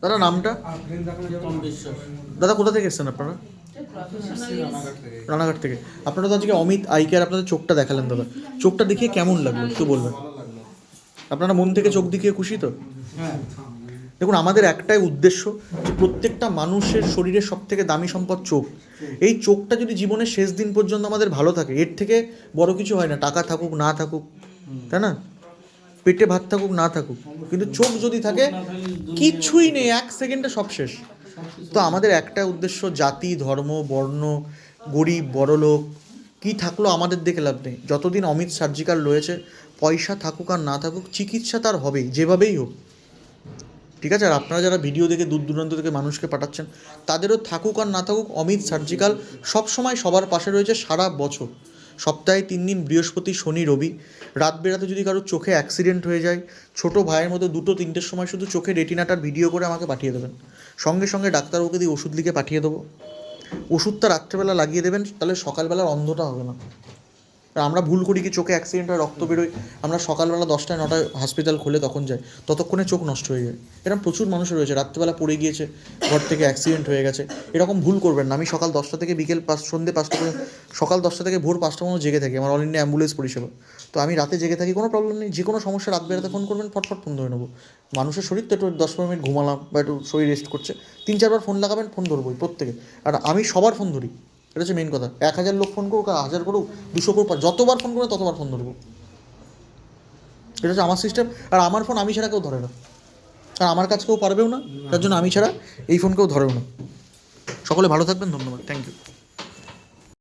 দাদা নামটা? দাদা কোথা থেকে এসেছেন আপনারা? রানাঘাট থেকে। আপনারা তো আজকে অমিত আই কেয়ার আপনাদের চোখটা দেখালেন দাদা, চোখটা দেখিয়ে কেমন লাগলো একটু বলবেন? আপনারা মন থেকে চোখ দেখিয়ে খুশি তো? দেখুন, আমাদের একটাই উদ্দেশ্য যে প্রত্যেকটা মানুষের শরীরের সব থেকে দামি সম্পদ চোখ। এই চোখটা যদি জীবনের শেষ দিন পর্যন্ত আমাদের ভালো থাকে, এর থেকে বড় কিছু হয় না। টাকা থাকুক না থাকুক, তাই না? পেটে ভাত থাকুক না থাকুক, কিন্তু চোখ যদি থাকে কিছুই নেই, 1 সেকেন্ডে সব শেষ। তো আমাদের একটা উদ্দেশ্য, জাতি ধর্ম বর্ণ গরিব বড়লোক কী থাকলো আমাদের দেখে লাভ নেই। যতদিন অমিত সার্জিক্যাল রয়েছে, পয়সা থাকুক আর না থাকুক, চিকিৎসা তার হবেই, যেভাবেই হোক। ঠিক আছে? আর আপনারা যারা ভিডিও দেখে দূর দূরান্ত থেকে মানুষকে পাঠাচ্ছেন, তাদেরও থাকুক আর না থাকুক, অমিত সার্জিক্যাল সবসময় সবার পাশে রয়েছে সারা বছর। সপ্তাহে 3 দিন, বৃহস্পতি শনি রবি। রাত বেরাতে যদি কারোর চোখে অ্যাক্সিডেন্ট হয়ে যায়, ছোটো ভাইয়ের মতো 2-3টের সময় শুধু চোখে রেটিনাটার ভিডিও করে আমাকে পাঠিয়ে দেবেন। সঙ্গে সঙ্গে ডাক্তারবাবুকে দিয়ে ওষুধ লিখে পাঠিয়ে দেবো। ওষুধটা রাত্রেবেলা লাগিয়ে দেবেন, তাহলে সকালবেলার অন্ধটা হবে না। আর আমরা ভুল করি কি, চোখে অ্যাক্সিডেন্ট হয়, রক্ত বেরোয়, আমরা সকালবেলা 10টায় 9টায় হসপিটাল খোলে তখন যাই, ততক্ষণে চোখ নষ্ট হয়ে যায়। এরকম প্রচুর মানুষের রয়েছে, রাত্রেবেলা পড়ে গিয়েছে, ঘর থেকে অ্যাক্সিডেন্ট হয়ে গেছে। এরকম ভুল করবেন না। আমি সকাল 10টা থেকে বিকেল সন্ধ্যে 5টা পর্যন্ত, সকাল 10টা থেকে ভোর 5টা পর্যন্ত জেগে থাকি। আমার অল ইন্ডিয়া অ্যাম্বুলেন্স পরিষেবা। তো আমি রাতে জেগে থাকি, কোনো প্রবলেম নেই। যে কোনো সমস্যা রাত বেরাতে ফোন করবেন, ফটফট ফোন ধরে নেবো। মানুষের শরীর তো একটু 10-15 মিনিট ঘুমালাম বা একটু শরীর রেস্ট করছে, 3-4 বার ফোন লাগাবেন, ফোন ধরবোই প্রত্যেকে। আর আমি সবার ফোন ধরি, এটা হচ্ছে মেন কথা। 1000 লোক ফোন করুক আর 1000 করুক, 200 করুক, যতবার ফোন করবে ততবার ফোন ধরবো। এটা হচ্ছে আমার সিস্টেম। আর আমার ফোন আমি ছাড়া কেউ ধরে না, আর আমার কাছে কেউ পারবেও না, তার জন্য আমি ছাড়া এই ফোন কেউ ধরেও না। সকলে ভালো থাকবেন, ধন্যবাদ, থ্যাংক ইউ।